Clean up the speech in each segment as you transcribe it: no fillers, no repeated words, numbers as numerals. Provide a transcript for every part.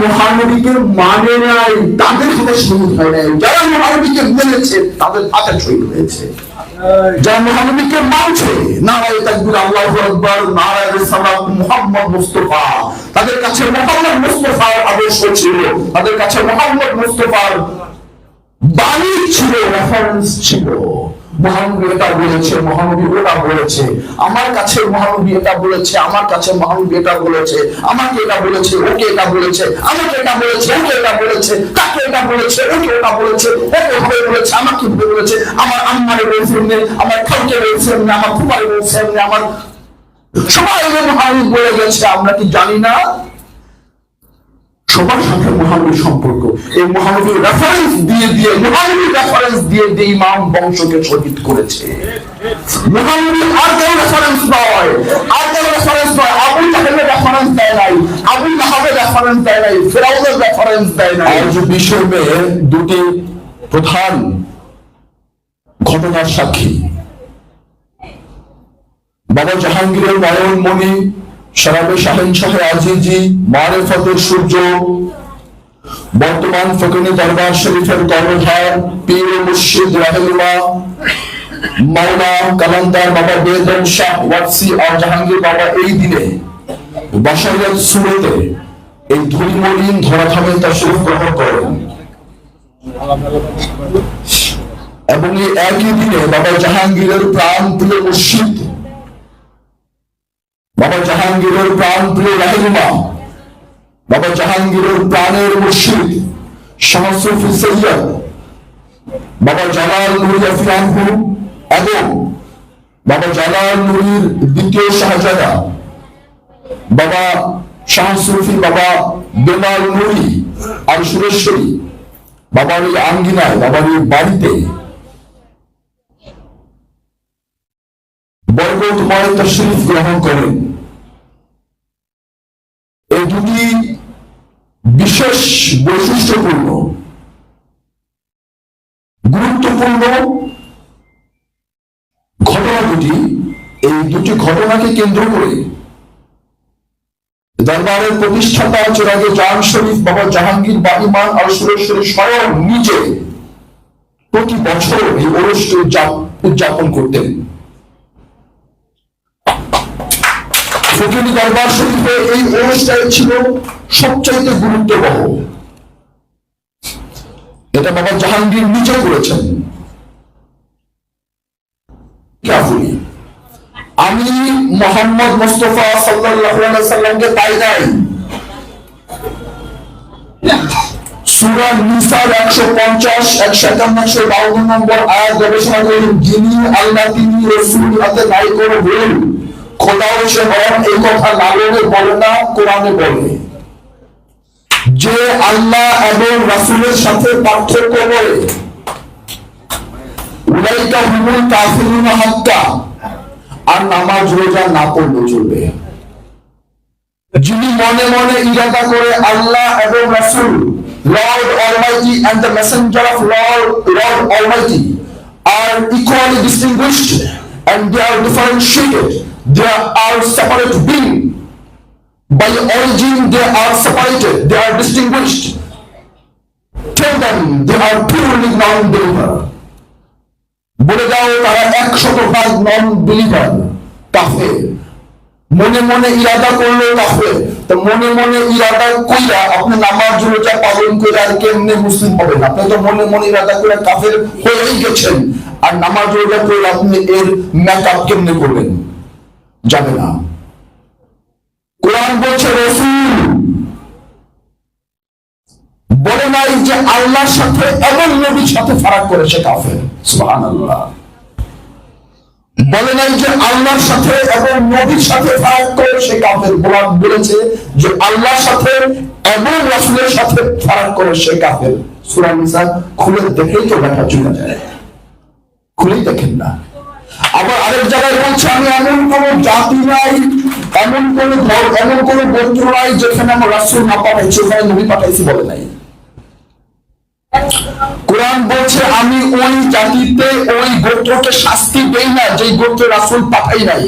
মহানবীকে মানে নাই তাদের হাতে শহীদ হয় নাই, যারা মহানবীকে মেনেছে তাদের হাতে শহীদ হয়েছে। যারা মহানবীকে মানছে, নারায়ে তাকবীর, আল্লাহু আকবার, নারায়ে রিসালাত, মুহাম্মদ মুস্তাফা, তাদের কাছে মুহাম্মদ মুস্তাফার আদর্শ ছিল, তাদের কাছে মুহাম্মদ মুস্তাফার বাণী ছিল, রেফারেন্স ছিল। মহানবী এটা বলেছে, মহানবী ওটা বলেছে, আমার কাছে মহানবী এটা বলেছে, আমার কাছে মহানবী এটা বলেছে, আমাকে এটা বলেছে, ওকে এটা বলেছে, আমাকে এটা বলেছে, ওকে এটা বলেছে, তাকে এটা বলেছে, ওকে ওটা বলেছে, ওকে ভাবে বলেছে, আমাকে ভাবে বলেছে, আমার আম্মারে বলছেন না, আমার খালকে বলছেন না, আমার ফুফারে বলছেন না, আমার সবাই মহানবী বলে গেছে। আমরা কি জানি না? সবার সাথে মহানবীর সম্পর্ক, এই মহানবীর রেফারেন্স দিয়ে দিয়ে, মহানবীর রেফারেন্স দিয়ে দিয়ে ইমাম বংশকে শহীদ করেছে। মহানবী আর কেউ রেফারেন্স নয়, আর কেউ রেফারেন্স নয়। আবু জাহেলের রেফারেন্স দেয় নাই, আবু লাহাবের রেফারেন্স দেয় নাই, ফিরাউনের রেফারেন্স দেয় নাই। আজ বিশ্বে দুটি প্রধান ঘটনার সাক্ষী, বাবা জাহাঙ্গীরের নয়নমণি, শরাবে শাহেনশাহে আজিজি, মারেফতের সূর্য, বর্তমান ফকিনি দরবার শরীফের কর্ণধার পীর মুর্শিদ রাহেলুল্লাহ মাওলানা কালান্দার বাবা বেদম শাহ ওয়াসি আর জাহাঙ্গীর বাবা এই দিনে বাশারিয়াত সুরতে এই ধুলিমলিন ধরাধামে তাশরীফ গ্রহণ করেন এবং এই একই দিনে বাবা জাহাঙ্গীরের প্রাণ প্রিয় মুর্শিদ, বাবা জাহাঙ্গীরের প্রাণ প্রিয় রাহিমা, বাবা জাহাঙ্গীরের প্রাণের মুর্শিদ শাহ সুফি সৈয়দ বাবা জালাল নুরি আফরানহু এবং বাবা জালাল নুরির দ্বিতীয় শাহজাদা বাবা শাহ সুফি বাবা বেলাল নুরি আর সুরেশ্বরী বাবার এই আঙ্গিনায়, বাবার এই বাড়িতে বরকতময় তাশরীফ গ্রহণ করেন। এই দুটি বিশেষ বৈশিষ্ট্যপূর্ণ গুরুত্বপূর্ণ ঘটনা দুটি, এই দুটি ঘটনাকে কেন্দ্র করে দরবারের প্রতিষ্ঠাতা চিরাগে জান শরীফ বাবা জাহাঙ্গীর বাঈমান আর সুরেশ্বরী স্বয়ং নিজে প্রতি বছর এই ওরসটি উদযাপন করতেন। ফকিনি দরবার শরীফে এই অনুষ্ঠান ছিল সবচাইতে গুরুত্ববহ। এটা বাবা জাহাঙ্গীর নিজে করেছেন। আমি মোহাম্মদ মুস্তাফা সাল্লাল্লাহু আলাইহি সাল্লামকে পাই নাই। সূরা নিসার 150, 151, 152 নম্বর আয়াত গবেষণা করেন, যিনি আল্লাহ তিনি রাসূল হাতে নাই কোনো ভুল, খোদাও সে হন, এই কথা নাগরে বলে না, কোরআনে বলে। যে আল্লাহ এবং রাসূলের সাথে পার্থক্য করে, উলাইকা হুমুল কাফিরুনা হাক্কা, আর নামাজ রোজা না পড়লে চলবে। যিনি মনে মনে ইরাদা করে আল্লাহ এবং রাসূল, Lord Almighty and the Messenger of Lord Almighty are equally distinguished and they are differentiated. They are separate being. By origin they are separated, they are distinguished. Tell them they are purely non-believer. বলে দাও তারা 100% non-believer, কাফের। মনে মনে ইরাদা করলো কাফের, তো মনে মনে ইরাদা কইরা আপনি নামাজ রোজা পালন করে আর কেমনে মুসলিম হবেন? আপনি তো মনে মনে ইরাদা করে কাফের হয়েই গেছেন, আর নামাজ রোজা করে আপনি এর মেকআপ কেমনে করবেন? যাবে না। কোরআন বলছে রাসূল বলে নাই যে আল্লাহর সাথে এবং নবীর সাথে ফারাক করে সে কাফের। সুবহানাল্লাহ। বলে নাই যে আল্লাহর সাথে এবং নবীর সাথে ফারাক করে সে কাফের। কোরআন বলেছে যে আল্লাহর সাথে এবং রাসূলের সাথে ফারাক করে সে কাফের। সূরা নিসা খুলে দেখেই তো দেখা চলে যায়, খুলেই দেখেন না। আবার আরেক জায়গায় বলছে আমি এমন কোন জাতি নাই, এমন কোন গোত্র নাই যেখানে আমার রাসূল না পাঠাইছি, ওখানে নবী পাঠাইছি বলে নাই। কোরআন বলছে আমি ওই জাতিতে ওই গোত্রকে শাস্তি দেই না যে গোত্রে রাসূল পাঠাই নাই।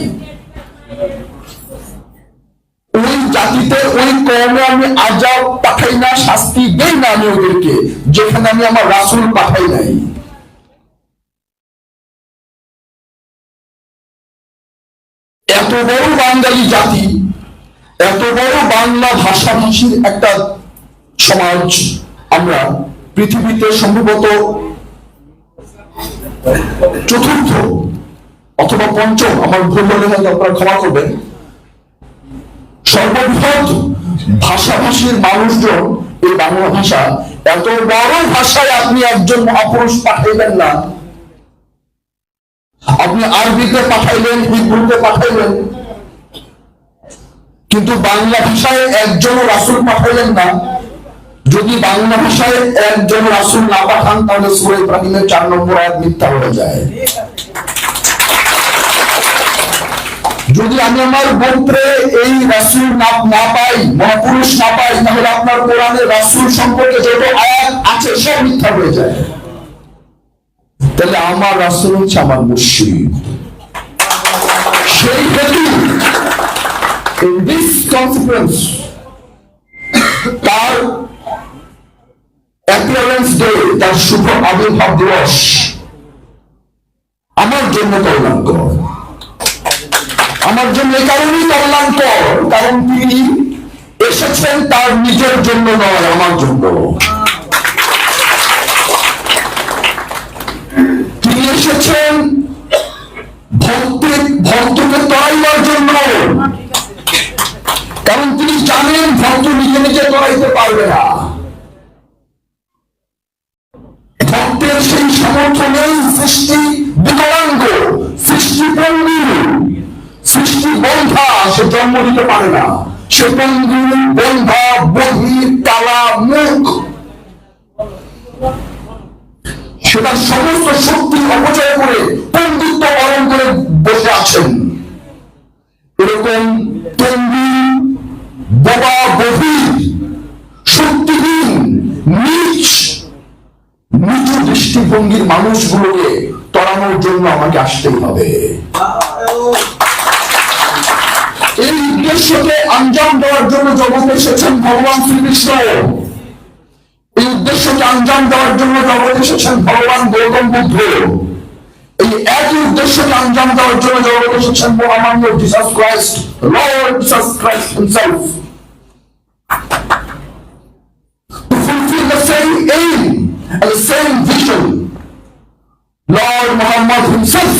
ওই জাতিতে ওই কওমে আমি আযাব পাঠাই না, শাস্তি দেই না আমি ওদেরকে, যেখানে আমি আমার রাসূল পাঠাই নাই। এত বড় বাঙালি জাতি, এত বড় বাংলা ভাষাভাষীর একটা সমাজ, আমরা পৃথিবীতে সম্ভবত চতুর্থ অথবা পঞ্চম, আমার ভুল হলে হয়তো আপনারা ক্ষমা করবেন, সর্ববৃহৎ ভাষাভাষীর মানুষজন এই বাংলা ভাষা। এত বড় ভাষায় আপনি একজন মহাপুরুষ পাঠাইবেন না, আপনি আরবিতে পাঠাইলেন, হিব্রুতে পাঠাইলেন, কিন্তু বাংলা ভাষায় একজন রাসূল পাঠাইলেন না। যদি বাংলা ভাষায় একজন রাসূল না পাঠান, তাহলে সূরা ইব্রাহিমের 4 নম্বর আয়াত মিথ্যা হয়ে যায়। যদি আমি আমার গোত্রে এই রাসূল না পাই, মহাপুরুষ না পাই, তাহলে আপনার কোরআনে রাসূল সম্পর্কে যত আয়াত আছে সব মিথ্যা হয়ে যায়। তাহলে আমার রাসূল হচ্ছে আমার মুর্শিদ। সেই হেতু in this consequence তার appearance day, তার শুভ আবির্ভাব দিবস আমার জন্য কল্যাণকর। আমার জন্য এই কারণেই কল্যাণকর, কারণ তিনি এসেছেন তার নিজের জন্য নয়, আমার জন্য। তিনি এসেছেন ভক্তকে তরাইবার জন্য, কারণ তিনি জানেন ভক্ত নিজে নিজে তরাইতে পারবে না। ভক্তের সেই সামর্থ্য নেই। সৃষ্টি বিকলাঙ্গ, সৃষ্টি পঙ্গু, সৃষ্টি বন্ধা, সে জন্ম দিতে পারে না। সে পঙ্গু, বন্ধা, বধির, কালা, মুখ, সেটা সমস্ত শক্তি অপচয় করে পণ্ডিত্য পালন করে বসে আছেন। এরকম পঙ্গু, বোবা, বধির, শক্তিহীন, নিচু দৃষ্টিভঙ্গির মানুষগুলোকে তড়ানোর জন্য আমাকে আসতেই হবে। এই উদ্দেশ্যকে আঞ্জাম দেওয়ার জন্য জগতে এসেছেন ভগবান শ্রীকৃষ্ণ। এই উদ্দেশ্যকে আঞ্জাম দেওয়ার জন্য জগতে এসেছেন ভগবান গৌতম বুদ্ধ। এই একই উদ্দেশ্যকে আঞ্জাম দেওয়ার জন্য জগতে এসেছেন মহামানব Jesus Christ, Lord Jesus Christ himself. To fulfill the same aim and the same vision, Lord Muhammad himself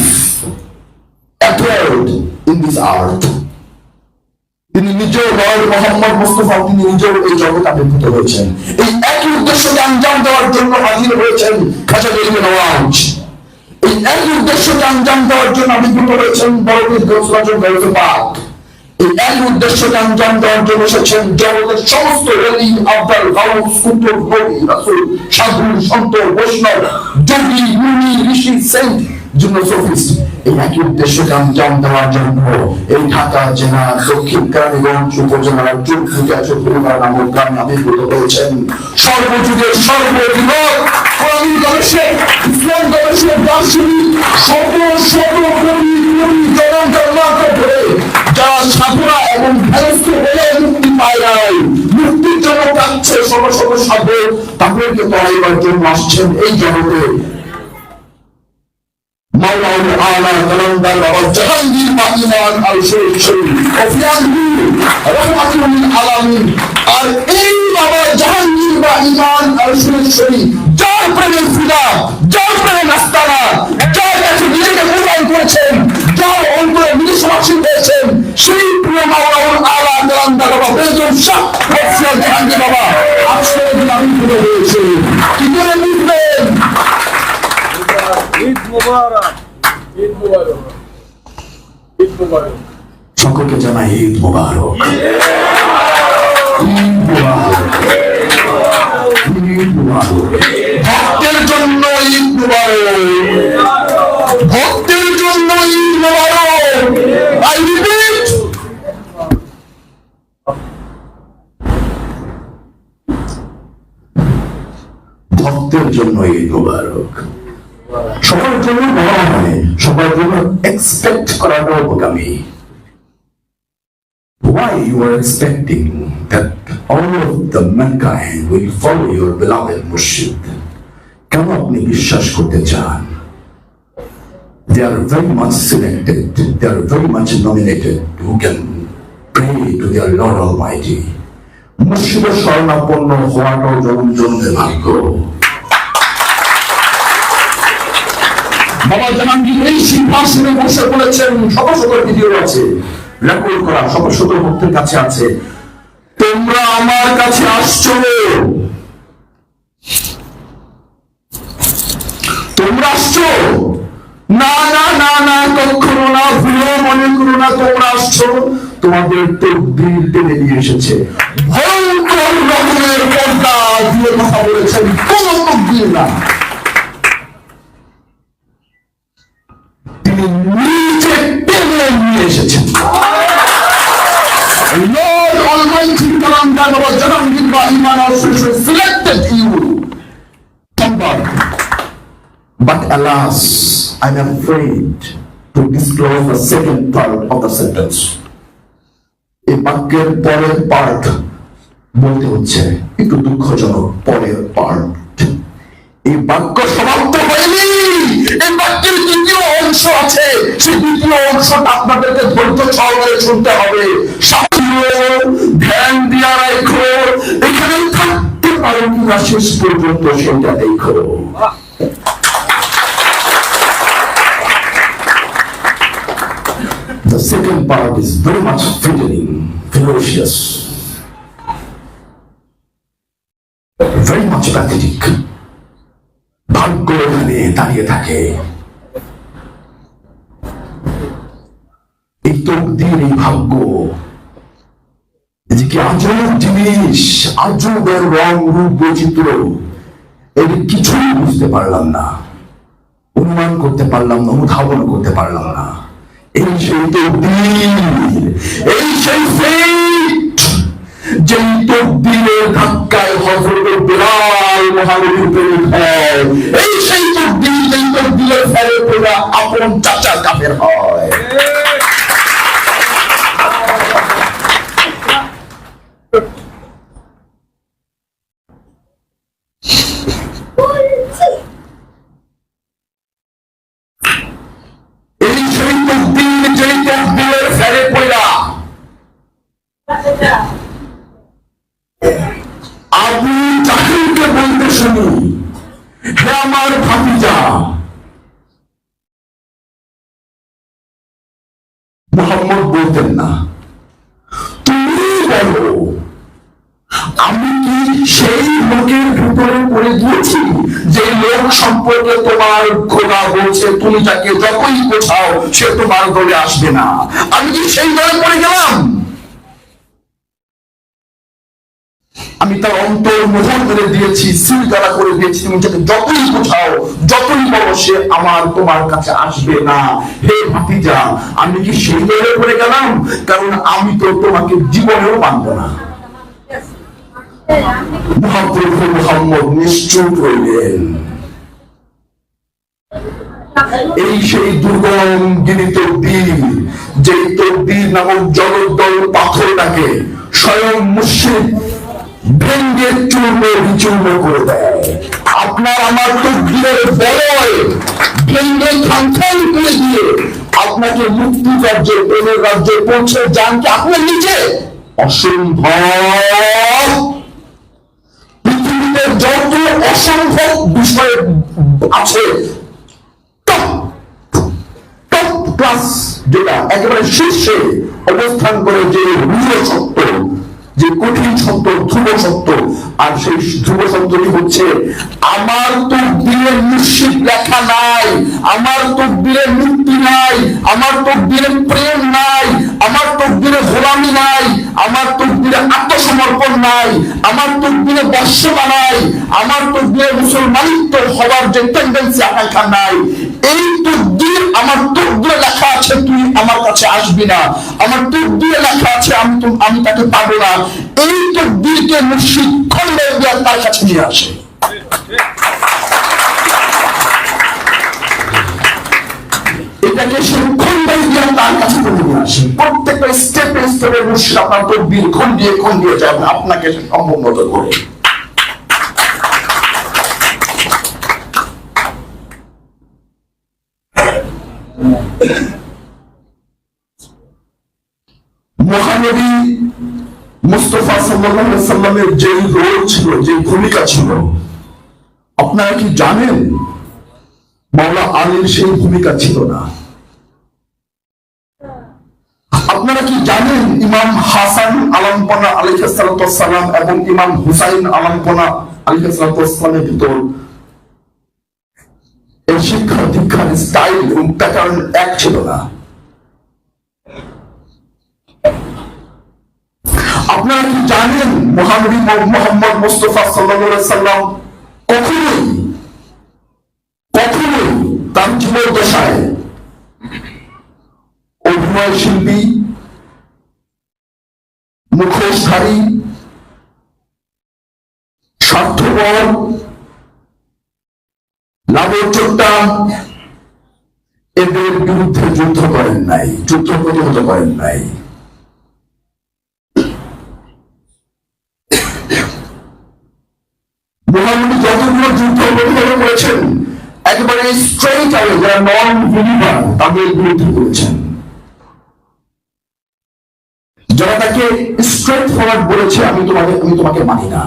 appeared in this earth. তিনি নিজেও, লর্ড মোহাম্মদ মুস্তাফা, তিনি নিজেও এই জগৎ আবির্ভূত হয়েছেন। এই একই উদ্দেশ্যকে আঞ্জাম দেওয়ার জন্য হাজির হয়েছেন খাজা গরিব নওয়াজ। এই একই উদ্দেশ্যকে আঞ্জাম দেওয়ার জন্য আবির্ভূত হয়েছেন বড়পীর গৌসুল আজম গাউসে পাক। এই একই উদ্দেশ্যকে আঞ্জাম দেওয়ার জন্য এসেছেন জগতের সমস্ত ওলি, আব্দাল, গাউস, কুতুব, নবী, রাসূল, সাধু, সন্ত, বৈষ্ণব, যোগী, মুনি, ঋষি, সেন্ট, জিনোসোফিস্ট। এই একই উদ্দেশ্যকে আঞ্জাম দেওয়ার জন্য এই ঢাকা জেলার দক্ষিণ কেরানীগঞ্জ উপজেলার চুরপুরিয়া চৌধুরীপাড়া নামক গ্রামে আবির্ভূত হয়েছেন সর্বযুগের সর্ববৃহৎ কোরআনী গবেষক, ইসলাম গবেষক, দার্শনিক, শত শত কোটি কোটি জনগণকে ধরে যারা সাধুরা এবং ফেরস্ত হয়ে মুক্তি পায় নাই, মুক্তির জন্য কাঁদছে শত শত সাধু, তাদেরকে তরাইবার জন্য আসছেন এই জগতে মাওলানা আলা কালান্দার বাবা জাহাঙ্গীর বা ইমান আল শরীফ রহমাতুল লিল আলামিন। আর এই বাবা জাহাঙ্গীর বা ইমান আল শরীফ যার প্রেমে ফিদা, যার প্রেমে নাস্তানা, যার কাছে নিজেকে প্রদান করেছেন, যার অন্তরে নিজে সমাসীন হয়েছেন, সেই প্রিয় মাওলানা আলা কালান্দার বাবা বেজম শাহ হফিজ জাহাঙ্গীর বাবা আজকের দিন আবির্ভূত হয়েছে। কি করে লিখবেন? ঈদ মুবারক, ঈদ মুবারক, ঈদ মুবারক। সকলকে জানাই ঈদ মুবারক, ঈদ মুবারক, ঈদ মুবারক। ভক্তের জন্য ঈদ মুবারক, ভক্তের জন্য ঈদ মুবারক। আই রিপিট, ভক্তের জন্য ঈদ মুবারক। সবার জন্য বলা হয়, সবার জন্য এক্সপেক্ট করাটাও বোকামি। Why you are expecting that all of the mankind will follow your beloved Murshid. কেন আপনি বিশ্বাস করতে চান? They are very much selected, they are very much nominated who can pray to their Lord Almighty. মুর্শিদের শরণাপন্ন হওয়াটাও জন্মের ভাগ্য। বাবা জাহাঙ্গীর এই সিংহাসনে বসে বলেছেন, শত শত ভিডিও আছে, রেকর্ড করা, শত শত ভক্তের কাছে আছে, তোমরা আমার কাছে আসছো, তোমরা আসছো, না না না না, কখনো না, ভুলেও মনে করো না তোমরা আসছো, তোমাদের তকদীর টেনে নিয়ে এসেছে। ভয়ঙ্কর রকমের পর্দা দিয়ে কথা বলেছেন, কোন তকদীর না, তিনি নিজে টেনে নিয়ে এসেছেন। Lord Almighty Kalamdar Baba Jahangir Ba Iman also selected you. But alas, I'm afraid to disclose the second part of the sentence. এই বাক্যের পরের পার্ট বলতে হচ্ছে একটু দুঃখজনক, পরের পার্ট। এই বাক্য সমাপ্ত হয়নি, এই বাক্যের দ্বিতীয় অংশ আছে, সেই দ্বিতীয় অংশটা আপনাদেরকে ধৈর্য সহকারে শুনতে হবে। ধ্যান দিয়া রাখো, এখানে থাকতে পারো কিনা শেষ পর্যন্ত সেটা দেখো। The second part is very much frightening, ferocious, very much pathetic. ভাগ্য এখানে দাঁড়িয়ে থাকে, এই তকদীর, এই ভাগ্য যে কি আজব জিনিস, আজবের রং রূপ বৈচিত্র্য, এর কিছুই বুঝতে পারলাম না, অনুমান করতে পারলাম না, অনুধাবন করতে পারলাম না। এই সেই তকদীর, এই সেই ফেট, যেই তকদীরের ধাক্কায় হযরত বিলাল মহানবীর প্রেমিক হয়, এই সেই তকদীর, যেই তকদীরের ফেরে পড়া আপন চাচা কাফের হয়। আবু জাহেলকে বলতে শুনি, হে আমার ভাতিজা, মুহাম্মদ বলতেন না, তুমি বলো আমি কি সেই লোকের ভিতরে পড়ে গিয়েছি যে লোক সম্পর্কে তোমার খোদা বলছে তুমি তাকে যতই কোথাও সে তোমার দলে আসবে না? আমি কি সেই দলে পড়ে গেলাম? আমি তার অন্তর মোহর করে দিয়েছি, সিলগালা করে দিয়েছি, তুমি যাকে যতই কোথাও যতই বলো সে আমার তোমার কাছে আসবে না। হে ভাতিজা, আমি কি সেই দলে পড়ে গেলাম? কারণ আমি তো তোমাকে জীবনেও মানব না। মুহাম্মদ নিশ্চুপ হইলেন। এই সেই দুর্গম গিরি তকদীর, যে তকদীর নামক জগদ্দল পাথরটাকে স্বয়ং মুর্শিদ ভেঙ্গে চূর্ণ বিচূর্ণ করে দেয়। আপনার আমার তকদীরের বলয় ভেঙ্গে খানখান করে দিয়ে আপনাকে মুক্তি রাজ্যে, প্রেমের রাজ্যে পৌঁছে যান কি আপনার নিজে? অসম্ভব। পৃথিবীতে যত অসম্ভব বিষয় আছে, টপ ক্লাস যেটা একেবারে শীর্ষে অবস্থান করে, যে রূঢ় সত্য, যে কঠিন সত্য, ধ্রুব সত্য, আর সেই ধ্রুব সত্যটি হচ্ছে আমার তকদীরে মুর্শিদ লেখা নাই, আমার তকদীরে মুক্তি নাই, আমার তকদীরে প্রেম নাই, আমার তকদীরে গোলামি নাই, আমার তকদীরে আত্মসমর্পণ নাই, আমার তকদীরে বর্ষবা নাই, আমার তকদীরে মুসলমানিত্ব হওয়ার যে টেন্ডেন্সি আকাঙ্ক্ষা নাই। এই তকদীর আমার তকদীরে লেখা আছে তুই আমার কাছে আসবি না, আমার তকদীরে লেখা আছে আমি তাকে পাবো না। এই তকদীরকে মুর্শিদ খণ্ডে দিয়ে তার কাছে নিয়ে আসে। এই এটাকে সে খন্ডাই দিয়ে তার কাছে নিয়ে আসে। প্রত্যেকটা স্টেপে স্টেপে মুর্শিদ আপনার তকবীর খন্ডিয়ে যায় আপনাকে সম্ভব মতো করে। মহানবী মুস্তাফা সাল্লাল্লাহু আলাইহি সাল্লামের যে রোল ছিল, যে ভূমিকা ছিল, আপনারা কি জানেন মাওলা আলীর সেই ভূমিকা ছিল না? আপনারা কি জানেন ইমাম হাসান আলামপনা আলাইহিস সালাতু ওয়াস সালাম এবং ইমাম হুসাইন আলামপনা আলাইহিস সালাতু ওয়াস সালামের ভিতর এই শিক্ষা দীক্ষার স্টাইল এবং প্যাটার্ন এক ছিল না? আপনারা কি জানেন মহানবী মুহাম্মদ মুস্তাফা সাল্লাল্লাহু আলাইহি সাল্লাম কখনোই তার জীবদ্দশায় অভিনয় শিল্পী, মুখোশধারী, স্বার্থপর, লাবচট্টা এদের বিরুদ্ধে যুদ্ধ করেন নাই, যুদ্ধ প্রতিহত করেন নাই। মহানবী যতগুলো যুদ্ধ প্রতিহত করেছেন একেবারে স্ট্রেইট আওয়ে যারা নন বিলিভার তাদের বিরুদ্ধে করেছেন। যারা তাকে স্ট্রেট ফরওয়ার্ড বলেছে আমি তোমাকে মানি না,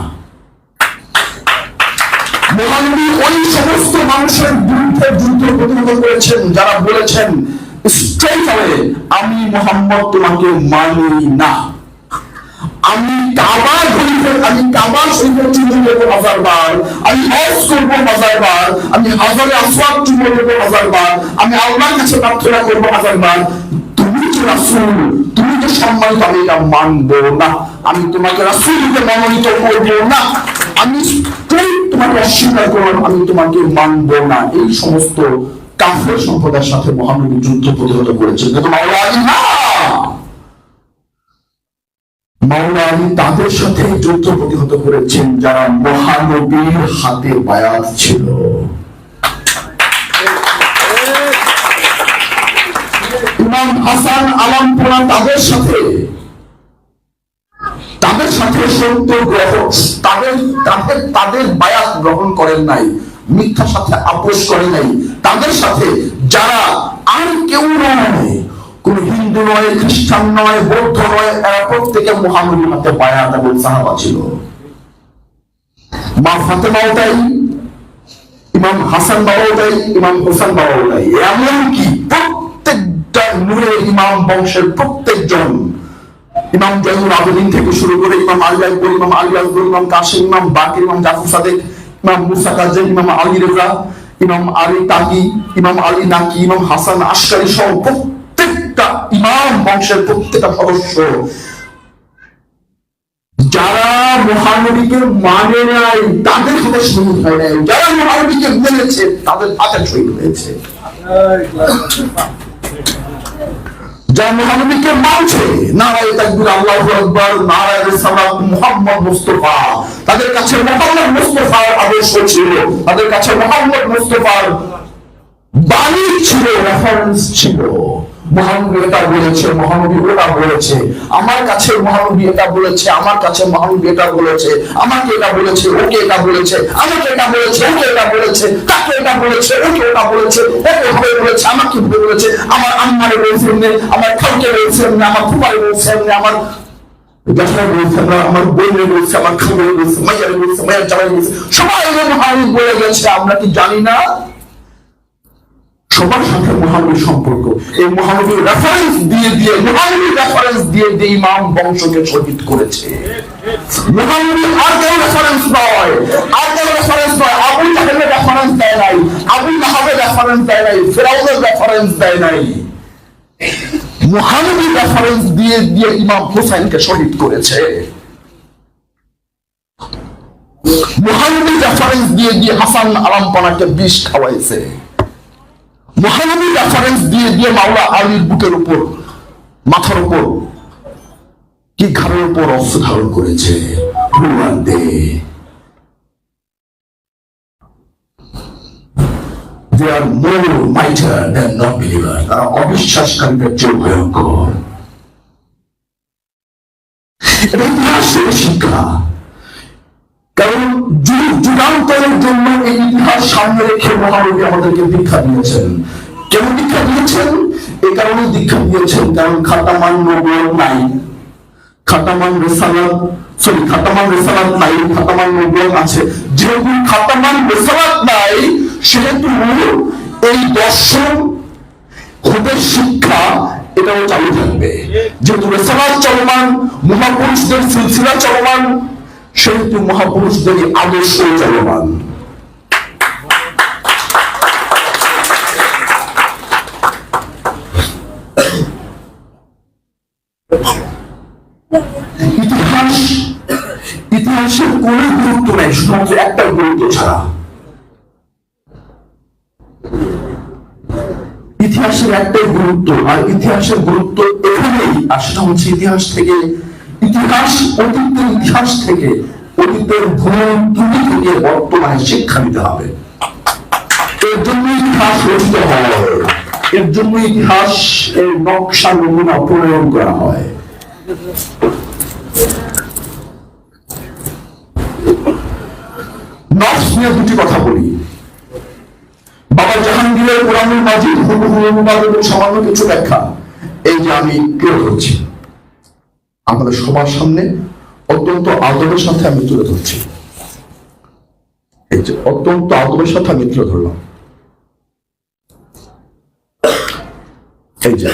মহানবী ওই সমস্ত মানুষের বিরুদ্ধে যুদ্ধ প্রতিহত করেছেন যারা বলেছেন স্ট্রেইট আওয়ে আমি মুহাম্মদ তোমাকে মানি না। আমি কাবা শরীফের চুম্বন দেবো 1000 বার, আমি হজ করবো 1000 বার, আমি হাজারে আসওয়াদ চুম্বন দেবো 1000 বার, আমি আল্লাহর কাছে প্রার্থনা করবো 1000 বার। তুমি যে রাসূল, তুমি যে সম্মানিত, আমি এটা মানবো না। আমি তোমাকে রাসূল রূপে মনোনীত করবো না, আমি স্ট্রেইট তোমাকে অস্বীকার করলাম, আমি তোমাকে মানবো না। এই সমস্ত কাফের সম্প্রদায়ের সাথে মহানবী যুদ্ধ প্রতিহত করেছেন। কিন্তু মাওলা আলী না, মাওলা আলী তাদের সাথে যুদ্ধ প্রতিহত করেছেন যারা মহানবীর হাতে বায়াত ছিল। ইমাম হাসান আলামপুরা তাদের সাথে সত্য গ্রহণ, তাদের বায়াত গ্রহণ করেন নাই, মিথ্যার সাথে আপোষ করে নাই। তাদের সাথে যারা আর কেউ নয়, কোন হিন্দু নয়, খ্রিস্টান নয়, বৌদ্ধ নয়, এরা প্রত্যেকে মহানবীর হাতে বায়াত এবং সাহাবা ছিল। মা ফাতেমাও তাই, ইমাম হাসান বাবাও তাই, ইমাম হোসেন বাবাও তাই। এমনকি প্রত্যেকটা নূরের ইমাম বংশের প্রত্যেকজন, ইমাম জয়নুল আবেদিন থেকে শুরু করে ইমাম আলী আকবর, ইমাম আলী আকবর, ইমাম কাসিম, ইমাম বাকির, ইমাম জাফর সাদেক, ইমাম মুসা কাজেম, ইমাম আলী রেজা, ইমাম আলী তাকি, ইমাম আলী নাকি, ইমাম হাসান আশকারী সহ প্রত্যেকটা ইমাম বংশের প্রত্যেকটা সদস্য যারা মহানবীকে মানে নাই তাদের হাতে শহীদ হয় নাই, যারা মহানবীকে মেনেছে তাদের হাতে শহীদ হয়েছে। যারা মহানবীকে মানছে, নারায়ে তাকবীর, আল্লাহু আকবার, নারায়ে রিসালাত, মুহাম্মদ মুস্তাফা, তাদের কাছে মুহাম্মদ মুস্তাফার আদর্শ ছিল, তাদের কাছে মুহাম্মদ মুস্তাফার বাণী ছিল, রেফারেন্স ছিল। মহানবী এটা বলেছে, মহানবী ওটা বলেছে, আমার কাছে মহানবী এটা বলেছে, আমার কাছে মহানবী এটা বলেছে, আমাকে এটা বলেছে, ওকে এটা বলেছে, আমাকে এটা বলেছে, ওকে এটা বলেছে, তাকে এটা বলেছে, ওকে ওটা বলেছে, ওকে ভাবে বলেছে, আমাকে ভাবে বলেছে, আমার আম্মারে বলছেন না, আমার খালকে বলছেন না, আমার ফুফারে বলছেন না, আমার জ্যাঠারে বলছেন না, আমার বোনে বলছে, আমার খালারে বলছে, মাইয়ারে বলছে, মাইয়ার জামাই বলছে, সবাই মহানবী বলে গেছে। আমরা কি জানি না? সবার সাথে মহানবীর সম্পর্ক, এই মহানবীর রেফারেন্স দিয়ে ইমাম বংশকে শহীদ করেছে। মহানবী আর কেউ রেফারেন্স নয়, আবু জাহেলের রেফারেন্স দেয় নাই, আবু লাহাবের রেফারেন্স দেয় নাই, ফিরাউনের রেফারেন্স দেয় নাই। মহানবী রেফারেন্স দিয়ে ইমাম হুসাইনকে শহীদ করেছে। মহানবী রেফারেন্স দিয়ে হাসান আলামপনাকে বিষ খাওয়াইছে। মহানবী রেফারেন্স দিয়ে মাওলা আলীর বুকের উপর, মাথার উপর, কি ঘাড়ের উপর অস্ত্র ধারণ করেছে। they are more mightier than non-believers. তারা অবিশ্বাসকারীদের চেয়ে ভয়ঙ্কর। এটা ইতিহাসের শিক্ষা। কারণ যুগান্তরের জন্য এই ইতিহাস সামনে রেখে মহানবী আমাদেরকে দীক্ষা দিয়েছেন। কেন দীক্ষা দিয়েছেন? এই কারণে দীক্ষা দিয়েছেন কারণ খাতামান নবুয়ত নাই, খাতামান রিসালাত নাই, খাতামান নবুয়ত আছে। যেহেতু খাতামান রিসালাত নাই, সেহেতু এই দর্শন খুদের শিক্ষা এটাও চালু থাকবে। যেহেতু রিসালাত চলমান, মহাপুরুষদের সিলসিলা চলমান, সেহেতু মহাপুরুষদের আদর্শ চলমান। ইতিহাসের কোন গুরুত্ব নেই, শুধুমাত্র একটা গুরুত্ব ছাড়া। ইতিহাসের একটাই গুরুত্ব, আর ইতিহাসের গুরুত্ব এখানেই, আর সেটা হচ্ছে ইতিহাস থেকে, অতীতের ইতিহাস থেকে, অতীতের ভুল ত্রুটি থেকে বর্তমানে শিক্ষা নিতে হবে। এর জন্য ইতিহাস রচিত হয়, এর জন্য ইতিহাস এর নকশা নমুনা প্রণয়ন করা হয়। নকশ নিয়ে দুটি কথা বলি। বাবা জাহাঙ্গীরের কোরআনুল মাজিদ হুবহু অনুবাদ এবং সামান্য কিছু ব্যাখ্যা এই যে আমি তুলে ধরছি আপনাদের সবার সামনে, অত্যন্ত আদবের সাথে আমি তুলে ধরছি। এই যে অত্যন্ত আদবের সাথে আমি তুলে ধরলাম। এই যে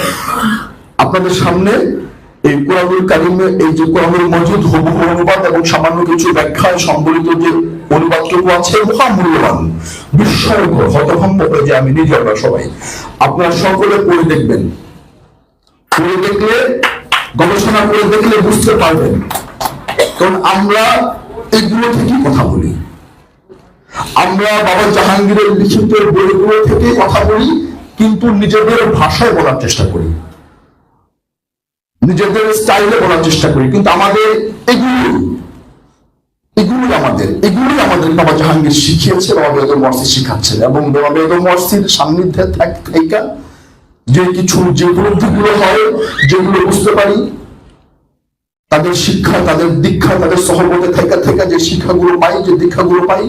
আপনাদের সামনে এই কোরআনুল কারীমে এই যে কোরআনুল মাজিদ হুবহু অনুবাদ এবং সামান্য কিছু ব্যাখ্যায় সম্বলিত যে অনুবাদটুকু আছে, মহামূল্যবান, বিস্ময়কর, হতভম্ব হয়ে যে আমি নিজে, আমরা সবাই, আপনারা সকলে পড়ে দেখবেন। পড়ে দেখলে, গবেষণা করে দেখলে বুঝতে পারবেন। কারণ আমরা এগুলো থেকে কথা বলি, আমরা বাবা জাহাঙ্গীরের লিখিত বইগুলো থেকে কথা বলি, কিন্তু নিজেদের ভাষায় বলার চেষ্টা করি, নিজেদের স্টাইলে বলার চেষ্টা করি। কিন্তু আমাদের এগুলোই আমাদের বাবা জাহাঙ্গীর শিখিয়েছে, বাবা বেগম মরসি শিখাচ্ছেন। এবং বাবা বেগম মরসির সান্নিধ্যে থাকা যে কিছু যে উপলব্ধিগুলো হয়, যেগুলো বুঝতে পারি, তাদের শিক্ষা, তাদের দীক্ষা, তাদের সহবতে থেকে যে শিক্ষাগুলো পাই, যে দীক্ষাগুলো পাই,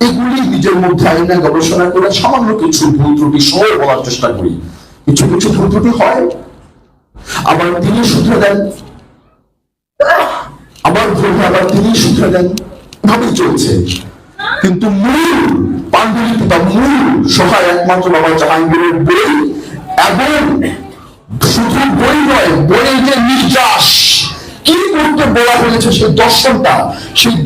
এগুলি নিজের মধ্যে আইনা গবেষণা করে সামান্য কিছু ভুল ত্রুটি সহ বলার চেষ্টা করি। কিছু কিছু ভুল ত্রুটি হয়, আবার তিনি শুধরে দেন, আবার ভুল হয়, আবার তিনি শুধরে দেন, ভাবেই চলছে। কিন্তু মূল পাণ্ডুলিপি বা মূল সহায় একমাত্র বাবা জাহাঙ্গীরের বই, এবং শুধু বই নয়, বইয়ের যে নির্যাস, কি করতে বলা হয়েছে সেই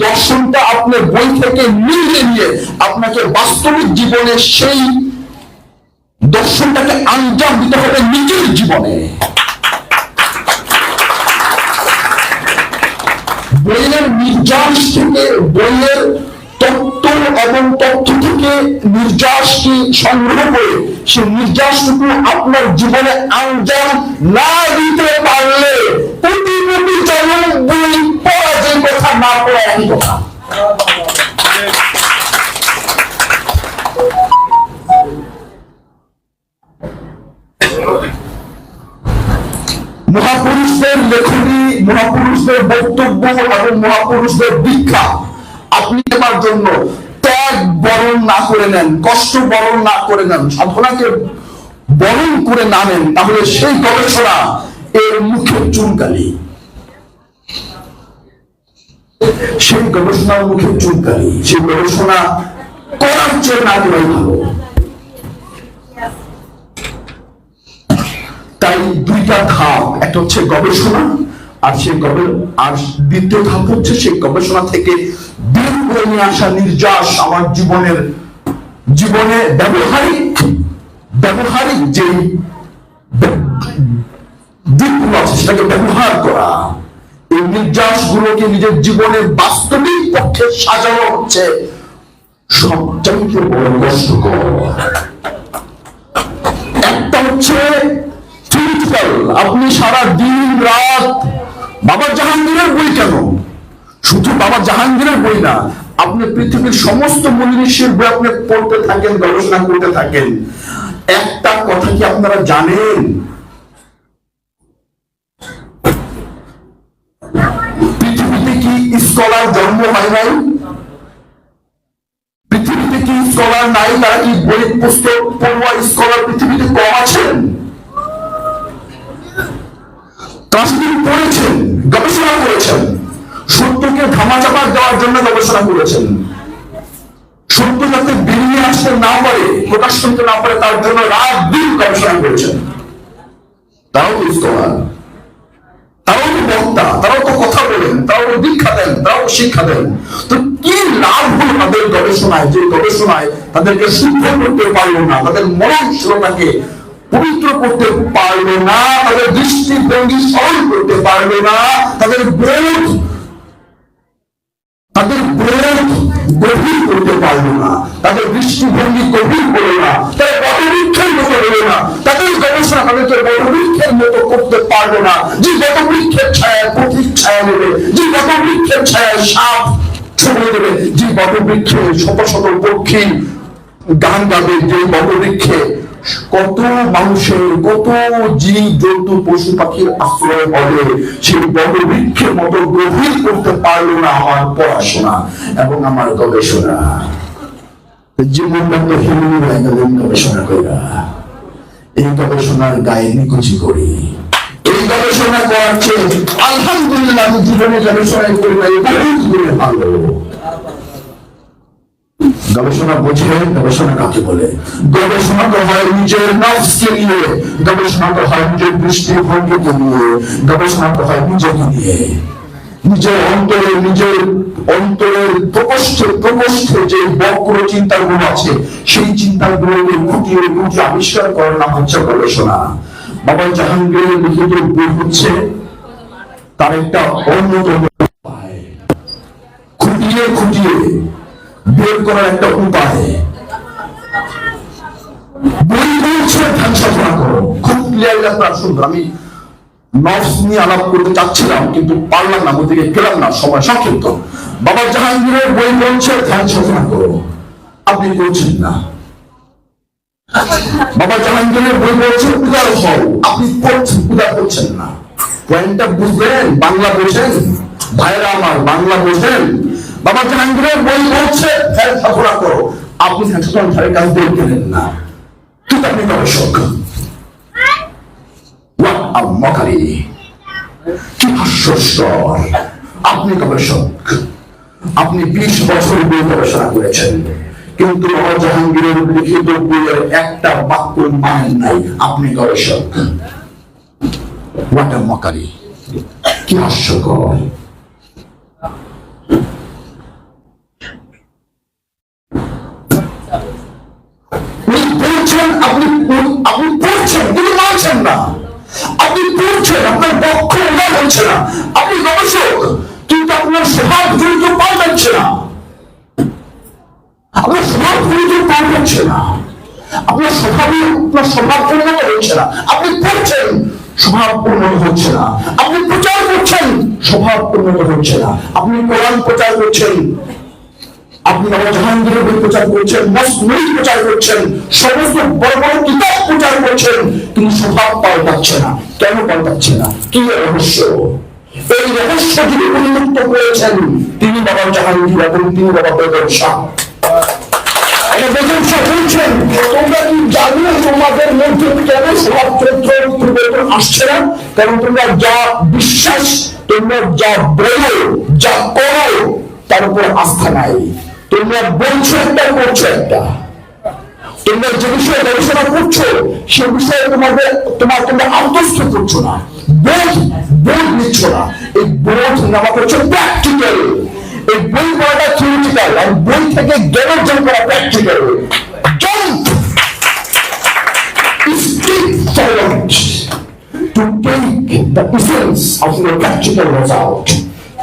দর্শনটা আপনার বই থেকে মিলিয়ে নিয়ে আপনাকে বাস্তবিক জীবনে সেই দর্শনটাকে আঞ্জাম দিতে হবে নিজের জীবনে। বইয়ের নির্যাস থেকে, বইয়ের তত্ত্ব এবং তথ্য থেকে নির্যাসকে সংগ্রহ করে সেই নির্যাসটুকু আপনার জীবনে আঞ্জাম না দিতে পারলে প্রতিটি জনক বই পড়া, যে কথা না পড়া একই কথা। মহাপুরুষদের লেখনী, মহাপুরুষদের বক্তব্য এবং মহাপুরুষদের দীক্ষা আপনি নেবার জন্য ত্যাগ বরণ না করে নেন, কষ্ট বরণ না করে নেন, সাধনাকে বরণ করে না নেন, তাহলে সেই গবেষণা এর মুখে চুনকালি, সেই গবেষণার মুখে চুনকালি, সেই গবেষণা করার চেয়ে না করাই ভালো। তাই দুইটা ধাপ, একটা হচ্ছে গবেষণা, আর আর দ্বিতীয় ধাপ হচ্ছে সেই গবেষণা থেকে বের করে নিয়ে আসা নির্যাস আমার জীবনে ব্যবহারিক যে দিকগুলো আছে সেটাকে ব্যবহার করা। এই নির্যাস গুলোকে নিজের জীবনে বাস্তবিক পক্ষে সাজানো হচ্ছে সবচাইতে বড় কষ্টকর। একটা হচ্ছে আপনি সারা দিন রাত বাবা জাহাঙ্গীরের বই কেন, শুধু বাবা জাহাঙ্গীরের বই না, আপনি পৃথিবীর সমস্ত মনীষীর বই আপনি পড়তে থাকেন, গবেষণা করতে থাকেন, একটা কথা কি আপনারা জানেন? পৃথিবীতে কি স্কলার জন্ম হয় নাই? পৃথিবীতে কি স্কলার নাই? তারা কি বই পুস্তক পড়ুয়া স্কলার পৃথিবীতে কম আছেন? তারা শুধু পড়েছেন, গবেষণা করেছেন, সত্যকে ধামাচাপা দেওয়ার জন্য গবেষণা করেছেন, সত্য যাতে বেরিয়ে আসতে না পারে, প্রকাশ করতে না পারে, তার জন্য রাত দিন গবেষণা করেছেন। তারাও তো স্কলার, তারাও তো বক্তা, তারাও তো কথা বলেন, তারাও তো দীক্ষা দেন, তারাও শিক্ষা দেন। তো কি লাভ হলো তাদের গবেষণায়, যে গবেষণায় তাদেরকে শুদ্ধ করতে পারলো না, তাদের মননশীলতাকে পবিত্র করতে পারলো না, তাদের দৃষ্টিভঙ্গি সরল করতে পারলো না, তাদের বোধ গভীর করতে পারলো না, তাদের দৃষ্টিভঙ্গি গভীর করলো না, তারা বটবৃক্ষের মতো হলো না, তাদের গবেষণা তাদেরকে বটবৃক্ষের মতো করতে পারলো না। যে বটবৃক্ষের ছায়া পথিক ছায়া নেবে, যে বটবৃক্ষের ছায়া সাপ ছড়িয়ে দেবে, যে বটবৃক্ষে শত শত পক্ষী গান গাবে, যে বটবৃক্ষে কত মানুষের, কত জীব জন্তু পশু পাখির আশ্রয় হবে, সেই বটবৃক্ষের মতো গভীর করতে পারলো না আমার পড়াশোনা এবং আমার গবেষণা। জীবনটা তো হিমনি হয়ে গেলেন গবেষণা করা। এই গবেষণার গায়ে নিকুচি করি, এই গবেষণা করার চেয়ে আলহামদুলিল্লাহ আমি জীবনে গবেষণা করি না, এটা ভালো। গবেষণা বোঝে, গবেষণা কাকে বলে? গবেষণা তো হয় নিজের নফসকে নিয়ে, গবেষণা তো হয় নিজের দৃষ্টিভঙ্গিকে নিয়ে, গবেষণা তো হয় নিজেকে নিয়ে, নিজের অন্তরের প্রকোষ্ঠে যে বক্র চিন্তাগুলো আছে, সেই চিন্তাগুলোকে খুঁটিয়ে আবিষ্কার করার নাম হচ্ছে গবেষণা। বাবা জাহাঙ্গীরের লিখিত বই হচ্ছে তার একটা অন্যতম উপায়, খুঁটিয়ে বের করার একটা উপায়। বই বলছে ধ্যান সাধনা করো, খুব ক্লিয়ারলি আপনারা শুনবেন। আমি নফস নিয়ে আলাপ করতে চাচ্ছিলাম কিন্তু পারলাম না, ওদিকে গেলাম না, সময় সংক্ষিপ্ত। বাবা জাহাঙ্গীরের বই বলছে ধ্যান সাধনা করো, আপনি করছেন না। বাবা জাহাঙ্গীরের বই বলছে উদার হও, আপনি উদার করছেন না। পয়েন্টটা বুঝলেন? বাংলা বোঝেন ভাইরা আমার, বাংলা বোঝেন? বাবা জাহাঙ্গীরের বই বলছে ধ্যান সাধনা করো, আপনি ধ্যান সাধনার ধারে কাজ দেখলেন না, কিন্তু আপনি গবেষক। মকারি, কি হাস্যস্কর! আপনি গবেষক, আপনি 20 বছর বই গবেষণা করেছেন, কিন্তু বাবা জাহাঙ্গীরের লিখিত বইয়ের একটা বাক্য মানেন নাই, আপনি গবেষক। মকারি, কি হাস্যকর! আপনি পড়ছেন কিন্তু মানছেন না, আপনি পড়ছেন আপনার পক্ষ উদার হচ্ছে না, আপনি গবেষক কিন্তু আপনার স্বভাব জড়িত পাল্টাচ্ছে না, আপনার স্বভাব জড়িত পাল্টাচ্ছে না, আপনার স্বভাব উন্নত হচ্ছে না। আপনি পড়ছেন, স্বভাব উন্নত হচ্ছে না। আপনি প্রচার করছেন, স্বভাব উন্নত হচ্ছে না। আপনি কোরআন প্রচার করছেন, আপনি বাবা জাহাঙ্গীরের বই প্রচার করছেন, মসনদ প্রচার করছেন, সমস্ত বড় বড় কিতাব প্রচার করছেন, কিন্তু স্বভাব পাল্টাচ্ছে না। কেন পাল্টাচ্ছে না? কি রহস্য? এই রহস্য যিনি উন্মুক্ত করেছেন তিনি বাবা জাহাঙ্গীর এবং তিনি বাবা বেগম শাহ। বেগম শাহ বলছেন, তোমরা কি জানো তোমাদের মধ্যে কেন স্বভাব চরিত্র পরিবর্তন আসছে না? কারণ তোমরা যা বিশ্বাস, তোমরা যা বলো, যা করো, তার উপর আস্থা নাই। তোমরা বলছো একটা, করছো একটা। তোমরা যে বিষয়ে গবেষণা করছো সে বিষয়ে তোমরা আত্মস্থ করছো না, বোধ নিচ্ছ না। এই বোধ নেওয়া হচ্ছে প্র্যাকটিক্যাল। এই বই পড়াটা থিওরিটিক্যাল, আর বই থেকে জ্ঞান অর্জন করা practical. To take the essence of your practical result.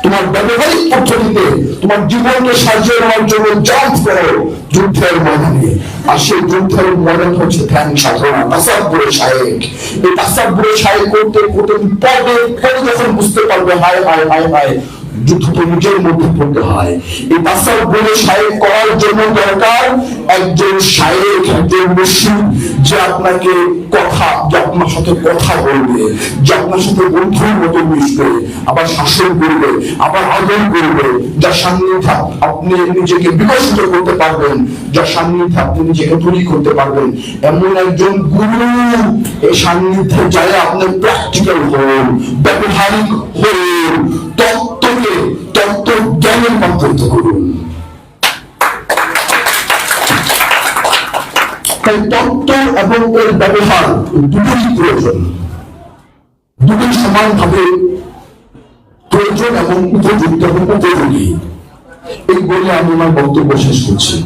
তোমার ব্যবহারিক পদ্ধতিতে তোমার জীবনকে সাজিয়ে নেওয়ার জন্য জাম্প করো যুদ্ধের ময়দানে। আর সেই যুদ্ধের ময়দান হচ্ছে ধ্যান সাধনা, তাসাব্বুরে শায়েক। এই তাসাব্বুরে শায়েক করতে করতে পদে যখন বুঝতে পারবে হায় হায় হায় হায় যুদ্ধ তো নিজের মধ্যে পড়তে হয়। এই তাসাউফ শায়েক করার জন্য দরকার একজন শায়েক, একজন মুর্শিদ, যে আপনাকে যে আপনার সাথে কথা বলবে, যে আপনার সাথে বন্ধুর মতো মিশবে, আবার শাসন করবে, আবার আদর করবে, যার সান্নিধ্যে আপনি নিজেকে বিকশিত করতে পারবেন, যার সান্নিধ্যে আপনি নিজেকে তৈরি করতে পারবেন। এমন একজন গুরু, এই সান্নিধ্যে যায় আপনি প্র্যাকটিক্যাল হন, ব্যবহারিক হন, তত্ত্বকে তত্ত্ব জ্ঞানে রূপান্তরিত করুন। তাই তত্ত্ব এবং এর ব্যবহার দুটোই প্রয়োজন, দুটোই সমানভাবে প্রয়োজন এবং উপযুক্ত এবং উপযোগী। এই বলে আমি আমার বক্তব্য শেষ করছি।